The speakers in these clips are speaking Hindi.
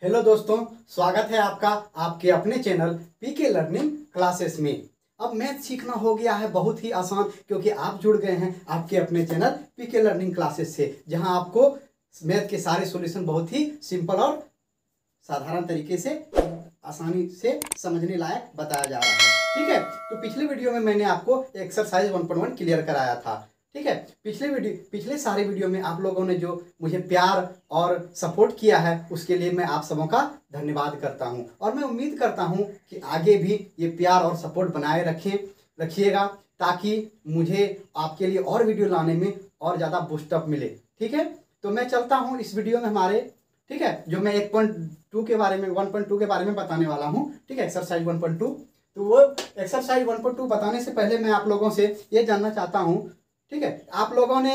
हेलो दोस्तों, स्वागत है आपका आपके अपने चैनल पीके लर्निंग क्लासेस में। अब मैथ सीखना हो गया है बहुत ही आसान, क्योंकि आप जुड़ गए हैं आपके अपने चैनल पीके लर्निंग क्लासेस से, जहां आपको मैथ के सारे सॉल्यूशन बहुत ही सिंपल और साधारण तरीके से आसानी से समझने लायक बताया जा रहा है। ठीक है, तो पिछले वीडियो में मैंने आपको एक्सरसाइज 1.1 क्लियर कराया था। ठीक है, पिछले सारे वीडियो में आप लोगों ने जो मुझे प्यार और सपोर्ट किया है उसके लिए मैं आप सबों का धन्यवाद करता हूं, और मैं उम्मीद करता हूं कि आगे भी ये प्यार और सपोर्ट बनाए रखिएगा, ताकि मुझे आपके लिए और वीडियो लाने में और ज़्यादा बूस्टअप मिले। ठीक है, तो मैं चलता हूँ इस वीडियो में हमारे, ठीक है, जो मैं 1.2 के बारे में 1.2 के बारे में बताने वाला हूँ। ठीक है, एक्सरसाइज 1.2। तो वो एक्सरसाइज 1.2 बताने से पहले मैं आप लोगों से ये जानना चाहता हूँ, ठीक है, आप लोगों ने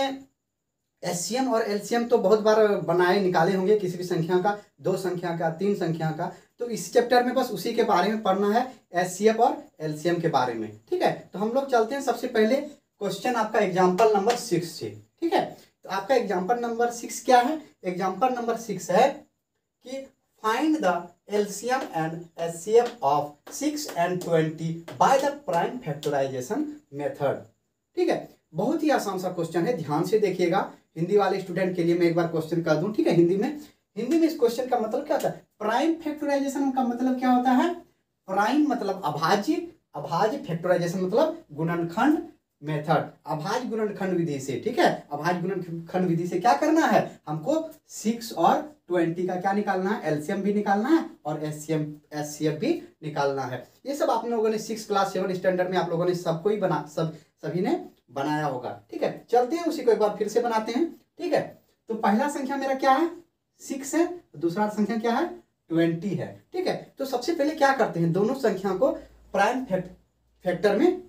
एचसीएम और एलसीएम तो बहुत बार बनाए निकाले होंगे, किसी भी संख्या का, दो संख्या का, तीन संख्या का। तो इस चैप्टर में बस उसी के बारे में पढ़ना है, एचसीएफ और एलसीएम के बारे में। ठीक है, तो हम लोग चलते हैं सबसे पहले क्वेश्चन आपका एग्जाम्पल नंबर 6 से। ठीक है, तो आपका एग्जाम्पल नंबर 6 क्या है? एग्जाम्पल नंबर 6 है कि find the LCM and HCF of 6 and 20 by the prime factorisation method. ठीक है, बहुत ही आसान सा क्वेश्चन है, ध्यान से देखिएगा। हिंदी वाले स्टूडेंट के लिए मैं एक बार क्वेश्चन कर दूं। ठीक है, हिंदी में इस क्वेश्चन का मतलब क्या होता है? प्राइम फैक्टराइजेशन का मतलब क्या होता है? प्राइम मतलब अभाज्य, अभाज्य फैक्टराइजेशन मतलब गुणनखंड मेथड, अभाज्य गुणनखंड विधि से। ठीक है, अभाज्य गुणनखंड विधि से क्या करना है? हमको 6 और 20 का क्या निकालना है? एलसीएम भी निकालना है और एचसीएफ भी निकालना है। ये सब आप लोगों ने 6 क्लास 7 स्टैंडर्ड में आप लोगों ने सबको ही सभी ने बनाया होगा। ठीक है, चलते हैं उसी को एक बार फिर से बनाते हैं। ठीक है, तो पहला संख्या मेरा क्या है? 6 है। दूसरा संख्या क्या है? 20 है। ठीक है, तो सबसे पहले क्या करते हैं? दोनों संख्या को प्राइम फैक्टर में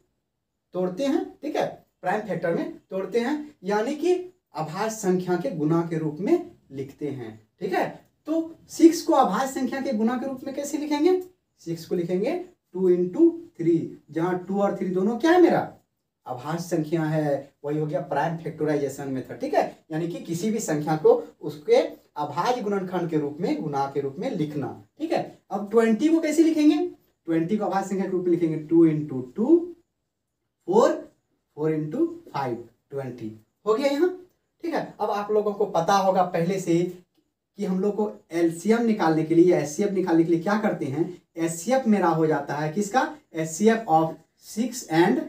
तोड़ते हैं। ठीक है, प्राइम फैक्टर में तोड़ते हैं, यानी कि अभाज्य संख्या के गुना के रूप में लिखते हैं। ठीक है, तो 6 को अभाज्य संख्या के गुना के रूप में कैसे लिखेंगे? 6 को लिखेंगे 2 into 3, जहां 2 और 3 दोनों क्या है? मेरा अभाज्य संख्या है, वही हो गया प्राइम फैक्टराइजेशन मेथड। ठीक है, यानी कि किसी भी संख्या को उसके अभाज्य गुणनखंड के रूप में, गुना के रूप में लिखना। ठीक है, अब 20 को कैसे लिखेंगे? 20 को अभाज्य संख्या के रूप में लिखेंगे 2 into 2, 4 into 5, 20 हो गया यहाँ। ठीक है, अब आप लोगों को पता होगा पहले से कि हम लोग को एलसीएम निकालने के लिए, एचसीएफ निकालने के लिए क्या करते हैं? एचसीएफ मेरा हो जाता है किसका? एचसीएफ ऑफ 6 and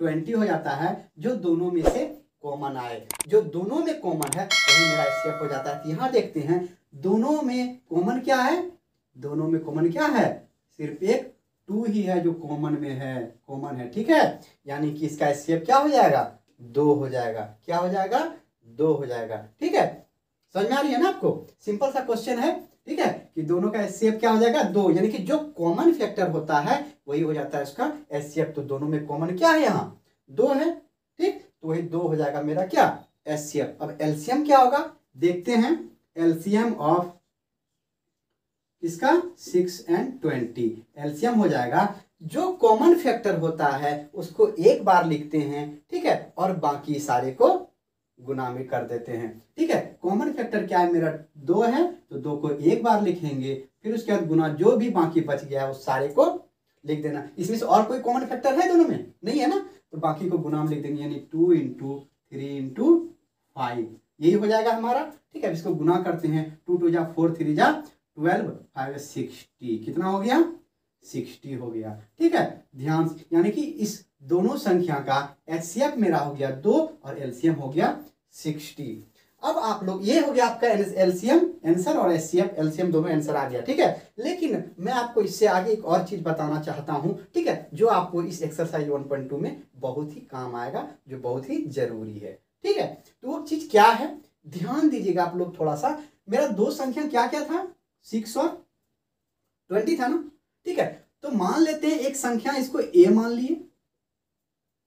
20 हो जाता है जो दोनों में से कॉमन आए। जो दोनों में कॉमन है वही मेरा एचसीएफ हो जाता है। तो यहाँ देखते हैं दोनों में कॉमन क्या है? दोनों में कॉमन क्या है? सिर्फ एक 2 ही है जो कॉमन में है, कॉमन है। ठीक है, यानी कि इसका एचसीएफ क्या हो जाएगा? 2 हो जाएगा। क्या हो जाएगा? 2 हो जाएगा। ठीक है, समझ में आ रही है ना आपको? सिंपल सा क्वेश्चन है। ठीक है, कि दोनों का एचसीएफ क्या हो जाएगा? 2, यानी कि जो कॉमन फैक्टर होता है वही हो जाता है उसका एचसीएफ। तो दोनों में कॉमन क्या है? यहाँ 2 है। ठीक, तो वही 2 हो जाएगा मेरा क्या? एचसीएफ। अब एलसीएम क्या होगा देखते हैं। एलसीएम ऑफ इसका 6 and 20, एलसीएम हो जाएगा जो कॉमन फैक्टर होता है उसको एक बार लिखते हैं। ठीक है, और बाकी सारे को गुना में कर देते हैं। ठीक है, कॉमन फैक्टर क्या है? मेरा 2 है, तो 2 को एक बार लिखेंगे, फिर उसके बाद गुना, जो भी बाकी बच गया है उस सारे को लिख देना। इसमें से और कोई कॉमन फैक्टर है दोनों में? नहीं है ना, तो बाकी को गुना में लिख देंगे, यानी 2 into 3 into 5, यही हो जाएगा हमारा। ठीक है, अब इसको गुना करते हैं। 2 2 जा 4, 3 जा 12, 5 60, कितना हो गया? 60 हो गया। ठीक है, ध्यान से, यानी कि इस दोनों संख्या का एचसीएफ मेरा हो गया 2 और एलसीएम हो गया 60। अब आप लोग, ये हो गया आपका एलसीएम आंसर और एचसीएफ एलसीएम दोनों आंसर आ गया। ठीक है, लेकिन मैं आपको इससे आगे एक और चीज बताना चाहता हूं। ठीक है, जो आपको इस एक्सरसाइज 1.2 में बहुत ही काम आएगा, जो बहुत ही जरूरी है। ठीक है, तो वो चीज क्या है? ध्यान दीजिएगा आप लोग थोड़ा सा। मेरा दो संख्या क्या क्या था? 6 और 20 था ना। ठीक है, तो मान लेते हैं एक संख्या इसको ए मान लिए,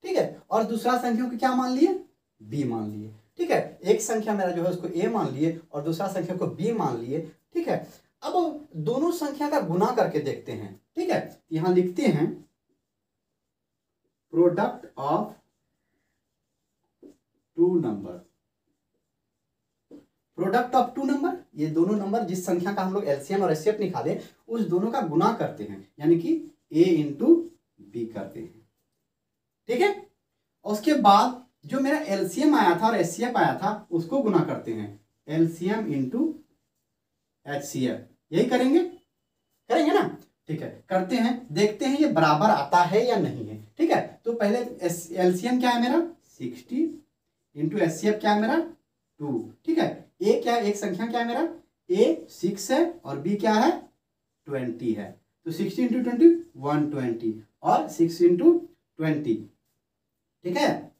ठीक है, और दूसरा संख्या को क्या मान लिए? बी मान लिए। ठीक है, एक संख्या मेरा जो है उसको ए मान लिए और दूसरा संख्या को बी मान लिए। ठीक है, अब दोनों संख्या का गुना करके देखते हैं। ठीक है, यहां लिखते हैं प्रोडक्ट ऑफ 2 नंबर। प्रोडक्ट ऑफ टू नंबर, ये दोनों नंबर जिस संख्या का हम लोग एलसीएम और एचसीएफ निकाले उस दोनों का गुना करते हैं, यानी कि ए इंटू बी करते हैं। ठीक है, उसके बाद जो मेरा एलसीएम आया था और एचसीएफ आया था उसको गुना करते हैं, एलसीएम इंटू एचसीएफ, यही करेंगे, करेंगे ना। ठीक है, करते हैं, देखते हैं ये बराबर आता है या नहीं है। ठीक है, तो पहले एलसीएम क्या है मेरा 60 इंटू एचसीएफ क्या है मेरा 2। ठीक है, ए क्या है, एक संख्या क्या है मेरा ए 6 है और बी क्या है 20 है, तो 60 इंटू 20 120 और 6 इंटू 20, ठीक है,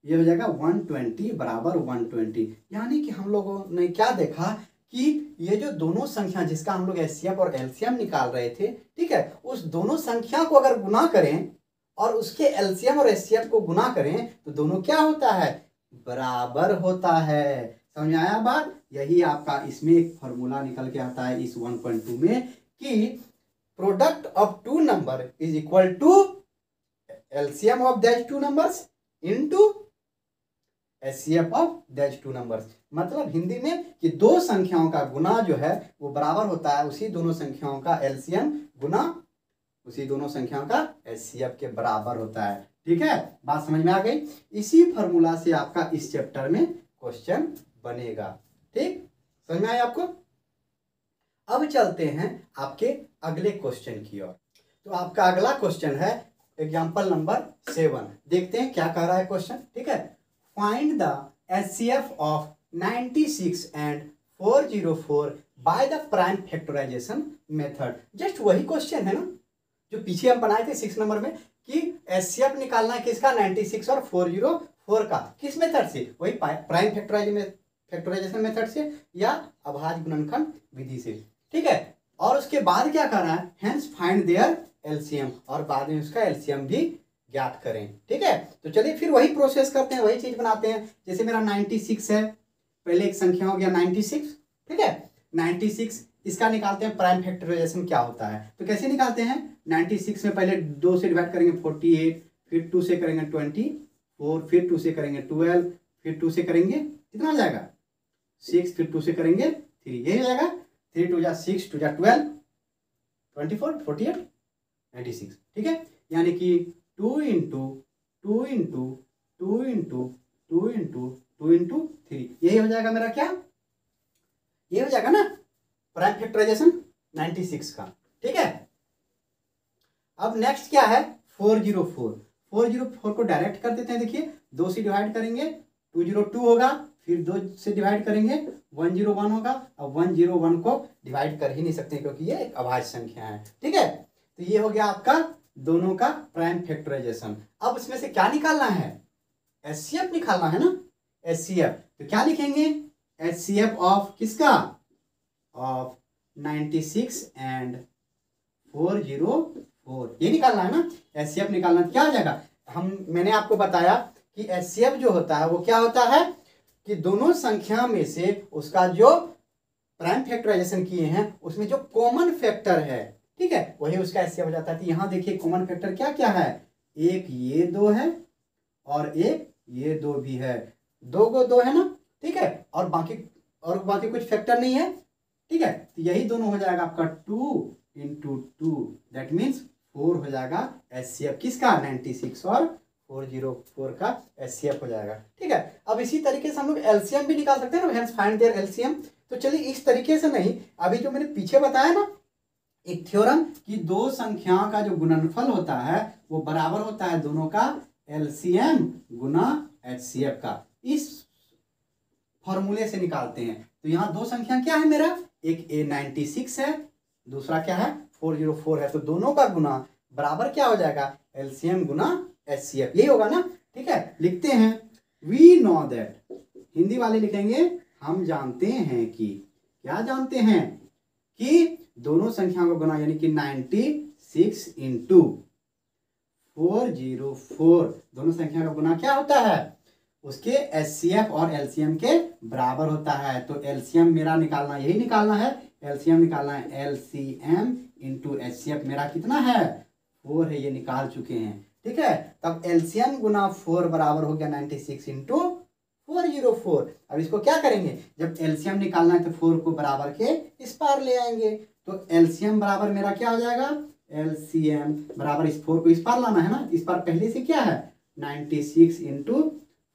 ये हो जाएगा 120 बराबर 120। यानी कि हम लोगों ने क्या देखा कि ये जो दोनों संख्या जिसका हम लोग एचसीएफ और एलसीएम निकाल रहे थे, ठीक है, उस दोनों संख्या को अगर गुना करें और उसके एलसीएम और एचसीएफ को गुना करें तो दोनों क्या होता है, बराबर होता है। समझ में आया बात? यही आपका इसमें एक फॉर्मूला निकल के आता है इस 1.2 में कि product of two number is equal to LCM of that two numbers into HCF of that two numbers. मतलब हिंदी में कि दो संख्याओं का गुना जो है वो बराबर होता है उसी दोनों संख्याओं का एलसीएम गुना उसी दोनों संख्याओं का एचसीएफ के बराबर होता है। ठीक है, बात समझ में आ गई। इसी फॉर्मूला से आपका इस चैप्टर में क्वेश्चन बनेगा। ठीक, समझ में आया आपको? अब चलते हैं आपके अगले क्वेश्चन की ओर। तो आपका अगला क्वेश्चन है एग्जाम्पल नंबर 7। देखते हैं क्या कह रहा है क्वेश्चन। ठीक है, find the HCF of 96 and 404 by the prime factorisation method. Just वही क्वेश्चन है ना जो पीछे हम बनाए थे 6 नंबर में कि एचसीएफ निकालना है किसका 96 और 404 का, किस मेथड से, वही प्राइम फैक्टराइजेशन मेथड से या अभाज्य गुणनखंड विधि से। ठीक है, और उसके बाद क्या कर रहा है, हेंस फाइंड देयर एलसीएम, और बाद में उसका एलसीएम भी ज्ञात करें। ठीक है, तो चलिए फिर वही प्रोसेस करते हैं, वही चीज बनाते हैं। जैसे मेरा 96 है, पहले एक संख्या हो गया 96। ठीक है, 96 इसका निकालते हैं प्राइम फैक्टराइजेशन क्या होता है। तो कैसे निकालते हैं, 96 में पहले 2 से डिवाइड करेंगे 48, फिर 2 से करेंगे 24, फिर 2 से करेंगे 12, फिर 2 से करेंगे कितना हो जाएगा 6, फिर 2 से करेंगे 3, यही हो जाएगा 3 2 जा 6 2 जा 12 24 48 96। ठीक है, यानी कि 2 into 2 into 2 into 2 into 2 into 3, यही हो जाएगा मेरा क्या, ये हो जाएगा ना प्राइम फैक्टराइजेशन 96 का। ठीक है, अब नेक्स्ट क्या है 404 को डायरेक्ट कर देते हैं। देखिए 2 से डिवाइड करेंगे 202 होगा, फिर 2 से डिवाइड करेंगे 101 होगा। अब 101 को डिवाइड कर ही नहीं सकते क्योंकि ये एक अभाज्य संख्या है। ठीक है, तो ये हो गया आपका दोनों का प्राइम फैक्टराइजेशन। अब इसमें से क्या निकालना है, एचसीएफ निकालना है ना, एचसीएफ। तो क्या लिखेंगे, एचसीएफ ऑफ किसका, ऑफ 96 एंड 404, ये निकालना है ना, एचसीएफ निकालना। तो क्या हो जाएगा, मैंने आपको बताया कि एचसीएफ जो होता है वो क्या होता है कि दोनों संख्या में से उसका जो प्राइम फैक्टराइजेशन किए हैं उसमें जो कॉमन फैक्टर है, ठीक है, वही उसका एचसीएफ हो जाता है। तो यहाँ देखिए कॉमन फैक्टर क्या क्या है, एक ये 2 है और एक ये 2 भी है, 2 को 2 है ना। ठीक है, और बाकी कुछ फैक्टर नहीं है। ठीक है, तो यही दोनों हो जाएगा आपका 2 इंटू 2, दैट मीन्स 4 हो जाएगा एचसीएफ किसका 96 और 404 का एचसीएफ हो जाएगा। ठीक है, अब इसी तरीके से हम लोग एलसीएम भी निकाल सकते हैं ना, हेंस फाइंड देयर एलसीएम। तो चलिए इस तरीके से नहीं, अभी जो मैंने पीछे बताया ना एक थ्योरम कि दो संख्याओं का जो गुणनफल होता है वो बराबर होता है दोनों का एलसीएम गुना एचसीएफ का, इस फॉर्मूले से निकालते हैं। तो यहाँ दो संख्या क्या है मेरा, एक A96 है, दूसरा क्या है 404 है, तो दोनों का गुना बराबर क्या हो जाएगा एलसीएम गुना एचसीएफ, यही होगा ना। ठीक है, लिखते हैं वी नो दैट, हिंदी वाले लिखेंगे हम जानते हैं कि, क्या जानते हैं कि दोनों संख्याओं को गुना, यानी कि 96 इंटू 404 दोनों संख्या का गुना क्या होता है, उसके एचसीएफ और एलसीएम के बराबर होता है। तो एलसीएम मेरा निकालना, यही निकालना है, एलसीएम निकालना है, एलसीएम इंटू एचसीएफ मेरा कितना है 4 है, ये निकाल चुके हैं। ठीक है, तब एलसीएम गुना 4 बराबर हो गया 96 इंटू 404। अब इसको क्या करेंगे, जब एलसीएम निकालना है तो 4 को बराबर के इस पार ले आएंगे, तो एलसीएम बराबर मेरा क्या हो जाएगा, एलसीएम बराबर इस 4 को इस पार लाना है ना, इस पार पहले से क्या है 96 इंटू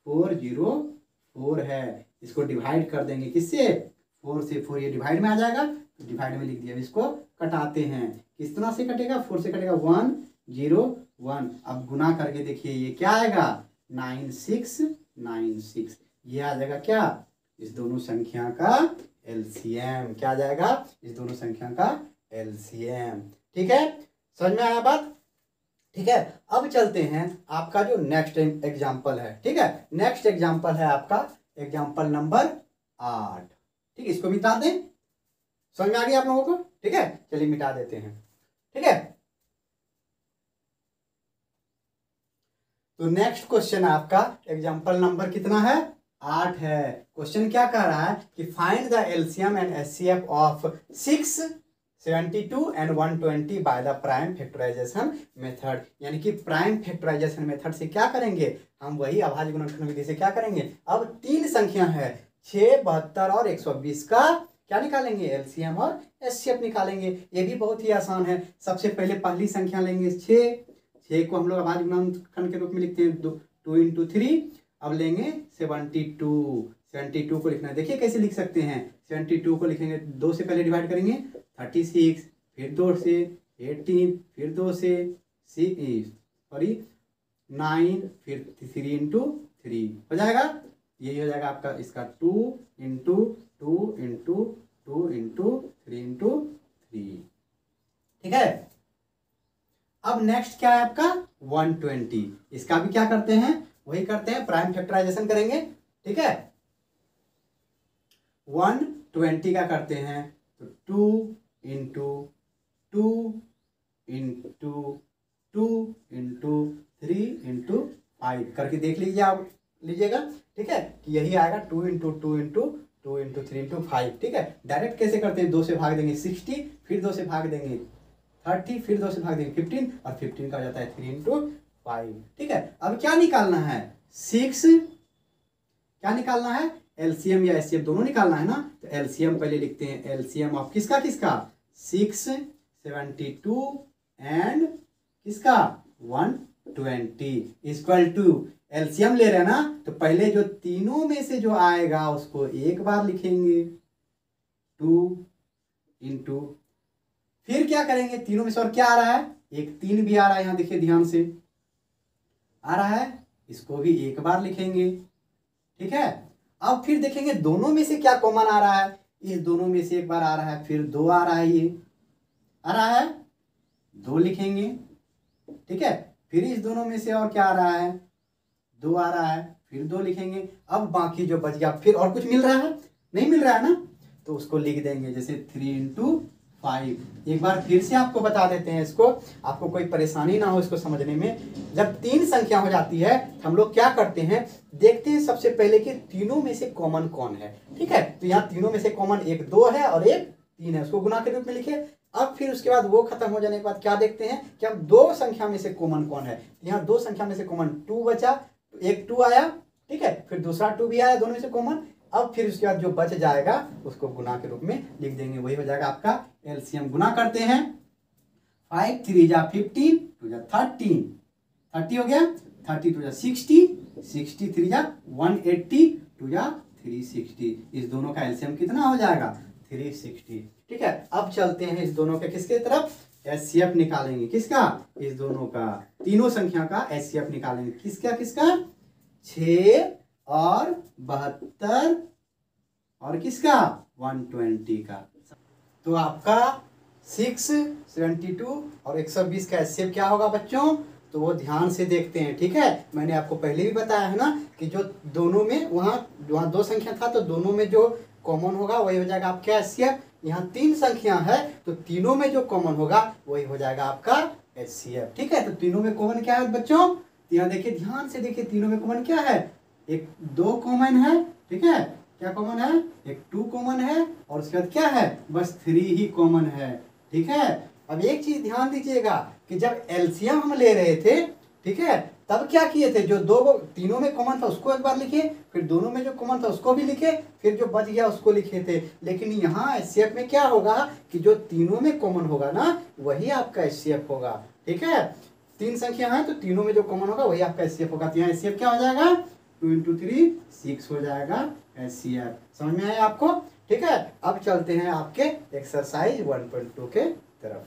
404 है। इसको डिवाइड कर देंगे किससे, 4 से, 4 ये डिवाइड में आ जाएगा तो डिवाइड में लिख दिया। इसको कटाते हैं, किस तरह से कटेगा, 4 से कटेगा 101। अब गुना करके देखिए ये क्या आएगा 9696, ये आ जाएगा क्या, इस दोनों संख्या का एलसीएम। क्या आ जाएगा, इस दोनों संख्या का एलसीएम। ठीक है, समझ में आया बात। ठीक है, अब चलते हैं आपका जो नेक्स्ट एग्जाम्पल है। ठीक है, नेक्स्ट एग्जाम्पल है आपका एग्जाम्पल नंबर 8। ठीक, इसको मिटा दें, समझ में आ गया आप लोगों को। ठीक है, चलिए मिटा देते हैं। ठीक है, तो नेक्स्ट क्वेश्चन आपका एग्जाम्पल नंबर कितना है, 8 है। क्वेश्चन क्या कह रहा है कि find the LCM and HCF of 6, 72 and 120 by the prime factorisation method. यानी कि प्राइम फैक्टराइजेशन मेथड से क्या करेंगे हम, वही अभाज्य गुणनखंड विधि से क्या करेंगे। अब 3 संख्या है 6, 72 और 120 का क्या निकालेंगे, एलसीएम और एचसीएफ निकालेंगे। ये भी बहुत ही आसान है। सबसे पहले पहली संख्या लेंगे 6 को हम लोग अभाज्य गुणनखंड के रूप में लिखते हैं 2 इंटू 3। अब लेंगे 72 को लिखना है, देखिए कैसे लिख सकते हैं। 72 को लिखेंगे 2 से पहले डिवाइड करेंगे 36, फिर 2 से 18, फिर 2 से 9, फिर 3 इंटू 3 हो जाएगा। यही हो जाएगा आपका इसका 2 इंटू 2 इंटू 2 इंटू 3 इंटू 3। ठीक है, अब नेक्स्ट क्या है आपका 120। इसका भी क्या करते हैं, वही करते हैं, प्राइम फैक्टराइजेशन करेंगे। ठीक है, 120 का करते हैं तो 2 इंटू 2 इंटू 2 इंटू 3 इंटू 5 करके देख लीजिए आप, लीजिएगा। ठीक है, कि यही आएगा 2 इंटू 2 इंटू 2 इंटू 3 इंटू 5। ठीक है, डायरेक्ट कैसे करते हैं, 2 से भाग देंगे 60, फिर 2 से भाग देंगे 30, फिर 2 से भाग देंगे 15, और 15 का हो जाता है 3 इंटू 5। ठीक है, अब क्या निकालना है, 6 क्या निकालना है, एलसीएम या एचसीएफ दोनों निकालना है ना। तो एलसीएम पहले लिखते हैं, एलसीएम ऑफ किसका 6, 72 एंड किसका 120 इक्वल टू, एलसीएम ले रहे हैं ना, तो पहले जो तीनों में से जो आएगा उसको एक बार लिखेंगे 2 इंटू, फिर क्या करेंगे, तीनों में से और क्या आ रहा है, एक 3 भी आ रहा है, यहां देखिए ध्यान से आ रहा है, इसको भी एक बार लिखेंगे। ठीक है, अब फिर देखेंगे दोनों में से क्या कॉमन आ रहा है, इस दोनों में से एक बार आ रहा है, फिर 2 आ रहा है, ये आ रहा है 2 लिखेंगे। ठीक है, फिर इस दोनों में से और क्या आ रहा है, 2 आ रहा है, फिर 2 लिखेंगे। अब बाकी जो बच गया, फिर और कुछ मिल रहा है, नहीं मिल रहा है ना, तो उसको लिख देंगे जैसे 3 इंटू 5। एक बार फिर से आपको बता देते हैं इसको, आपको कोई परेशानी ना हो इसको समझने में। जब 3 संख्या हो जाती है हम लोग क्या करते हैं, देखते हैं सबसे पहले कि तीनों में से कॉमन कौन है। ठीक है, तो यहाँ तीनों में से कॉमन एक 2 है और एक 3 है, उसको गुना के रूप में लिखे। अब फिर उसके बाद वो खत्म हो जाने के बाद क्या देखते हैं कि हम 2 संख्या में से कॉमन कौन है। यहाँ 2 संख्या में से कॉमन 2 बचा, एक 2 आया। ठीक है, फिर दूसरा 2 भी आया, दोनों में से कॉमन। अब फिर उसके बाद जो बच जाएगा उसको गुना के रूप में लिख देंगे, वही हो जाएगा आपका एलसीएम। गुना करते हैं 5 3 जा 15, 2 जा 13, 30 हो गया, 30 2 जा 60, 60 3 जा 180, 2 जा 360। इस दोनों का एलसीएम कितना हो जाएगा 360। ठीक है, अब चलते हैं इस दोनों के किसके तरफ, एचसीएफ निकालेंगे। किसका, इस दोनों का, तीनों संख्या का एचसीएफ निकालेंगे। किसका किसका, 6 और 72 और किसका 120 का। तो आपका 6, 72 और 120 का एचसीएफ क्या होगा बच्चों, तो वो ध्यान से देखते हैं। ठीक है, मैंने आपको पहले भी बताया है ना कि जो दोनों में वहाँ 2 संख्या था, तो दोनों में जो कॉमन होगा वही हो जाएगा आपका एचसीएफ। यहाँ 3 संख्या है तो तीनों में जो कॉमन होगा वही हो जाएगा आपका एचसीएफ। ठीक है, तो तीनों में कॉमन क्या है बच्चों, यहाँ देखिए ध्यान से देखिए, तीनों में कॉमन क्या है, एक 2 कॉमन है। ठीक है, क्या कॉमन है, एक 2 कॉमन है, और उसके बाद क्या है, बस 3 ही कॉमन है। ठीक है, अब एक चीज ध्यान दीजिएगा कि जब एलसीएम हम ले रहे थे ठीक है। तब क्या किए थे, जो तीनों में कॉमन था उसको एक बार लिखे, फिर दोनों में जो कॉमन था उसको भी लिखे, फिर जो बच गया उसको लिखे थे। लेकिन यहाँ एचसीएफ में क्या होगा कि जो तीनों में कॉमन होगा ना वही आपका एचसीएफ होगा। ठीक है, 3 संख्या है तो तीनों में जो कॉमन होगा वही आपका एचसीएफ होगा। तो यहाँ एचसीएफ क्या हो जाएगा, 2 × 3 6 हो जाएगा एचसीएफ। समझ में आया आपको? ठीक है, अब चलते हैं आपके एक्सरसाइज 1.2 के तरफ।